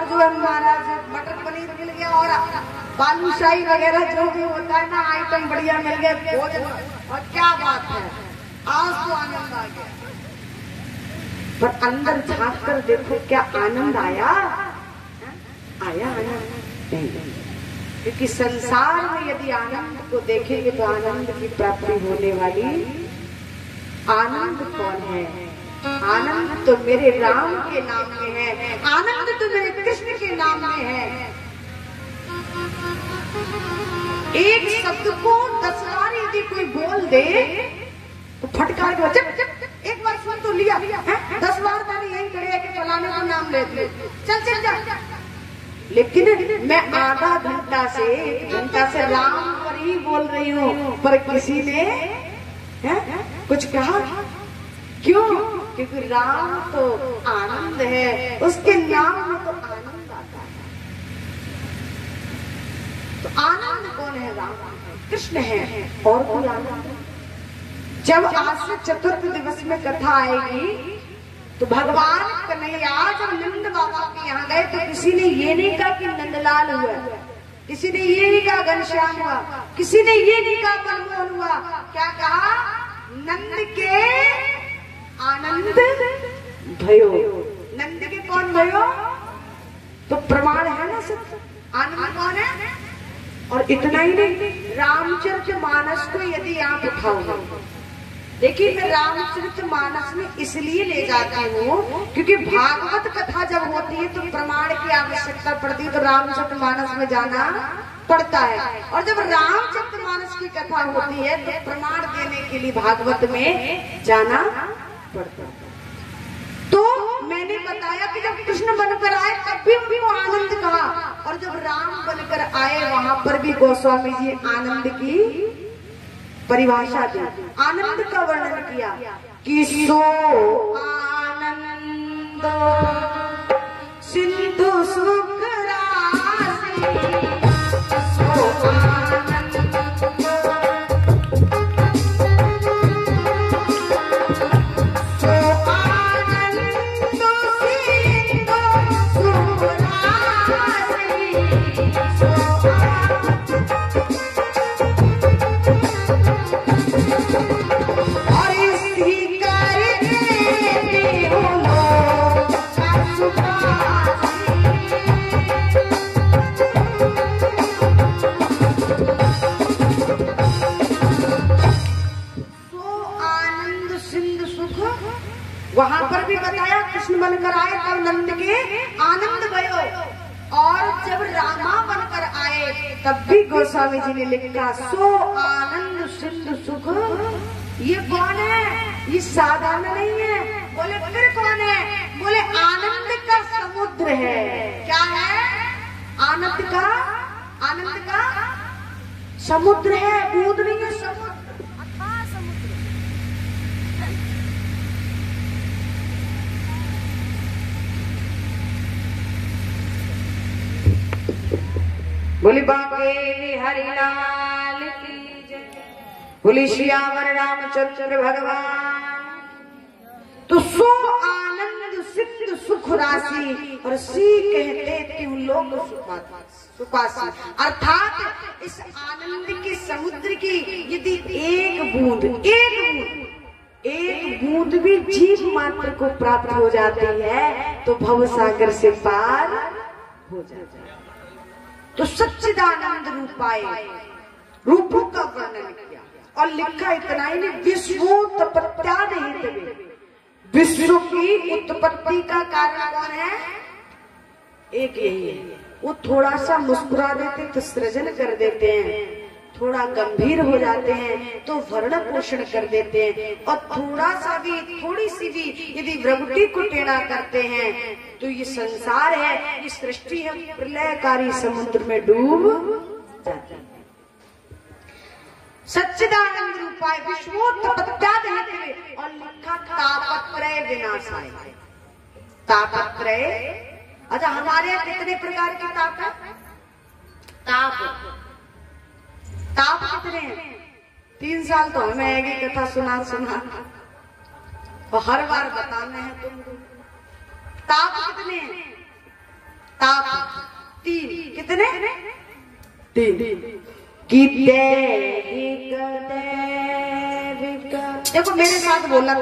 और जो है महाराज मटर पनीर मिल गया और बालूशाही वगैरह जो भी होता है ना आइटम बढ़िया मिल गए भोजन। और क्या बात है, आज तो आनंद आ गया। पर अंदर झांक कर देखो क्या आनंद आया, आया आनंद नहीं। क्योंकि संसार में यदि आनंद को देखेंगे तो आनंद की प्राप्ति होने वाली। आनंद कौन है? आनंद तो मेरे राम के नाम में है, आनंद तो मेरे कृष्ण के नाम में है। एक शब्द को 10 बार यदि कोई बोल दे तो फटकार के एक बार सुन तो लिया, 10 बार मैंने यही करे कि फलाने का नाम लेते चल चल जा। लेकिन मैं आधा घंटा से 1 घंटा से राम पर ही बोल रही हूँ, पर किसी ने कुछ कहा क्यों? क्योंकि राम तो आनंद है, उसके नाम में तो आनंद आता है। तो आनंद कौन है? राम कृष्ण है। और कोई आनंद? जब आज से चतुर्थ दिवस में कथा आएगी तो भगवान कन्हैया जब नंद बाबा के यहाँ गए तो किसी ने ये नहीं कहा कि नंदलाल हुआ, किसी ने ये नहीं कहा घनश्याम हुआ, किसी ने ये नहीं कहा मनमोहन हुआ। क्या कहा? नंद के आनंद भयो। नंद के कौन भयो? तो प्रमाण है ना सब। आनंद कौन है? और इतना ही नहीं, रामचरितमानस को यदि आप उठाओगे, देखिए मैं रामचरितमानस में इसलिए ले जाती हूँ क्योंकि भागवत कथा जब होती है तो प्रमाण की आवश्यकता पड़ती है, तो रामचरितमानस में जाना पड़ता है। और जब रामचरितमानस की कथा होती है तो प्रमाण देने के लिए भागवत में जाना पड़ता है। तो मैंने बताया कि जब कृष्ण बनकर आए तब भी उनको आनंद कहा, और जब राम बनकर आए वहां पर भी गोस्वामी जी आनंद की परिभाषा दी, आनंद का वर्णन किया कि सो आनंद सिंधु सुख राशि, सो आनंद वहां पर भी बताया कृष्ण बनकर आए तब नंद के आनंद भयो, और जब रामा बनकर आए तब भी गोस्वामी जी ने लिखा सो आनंद सिंधु सुख। ये कौन है? ये साधारण नहीं है। बोले फिर कौन है? बोले आनंद का समुद्र है। क्या है? आनंद का समुद्र है, बूंद नहीं है, समुद्र। बोली बांके हरिलाल की जय, बोली सियावर रामचंद्र भगवान। तो सो आनंद सिंधु सुख राशि, और सी कहते त्यों लोग सुखासी, अर्थात इस आनंद के समुद्र की यदि एक बूंद भी जीव मात्र को प्राप्त हो जाती है तो भव सागर से पार हो जाता है। तो सच्चिदानंद रूपाए, रूपों का वर्णन किया और लिखा इतना ही नहीं, विश्वोत्पत्त्या नहीं तभी। विश्व की उत्पत्ति का कारण कौन है? एक यही है। वो थोड़ा सा मुस्कुरा देते तो सृजन कर देते हैं, थोड़ा गंभीर हो जाते हैं तो भरण पोषण कर देते हैं, और थोड़ा सा भी थोड़ी सी भी यदि वृगुटी को टेढ़ा करते हैं तो ये संसार है, ये सृष्टि है, प्रलयकारी समुद्र में डूब जाती है। सच्चिदानंद रूपाय विश्वोत्पत्त्या देते, और लिखा तापत्रय विनाशाय। तापत्रय, अच्छा हमारे यहाँ कितने प्रकार की ताप है? ताप कितने हैं? 3 साल तो हमें आएगी कथा सुना और हर बार बताने हैं तुम। ताप कितने हैं? ताप 3 कितने 3 की देखो मेरे साथ बोलना।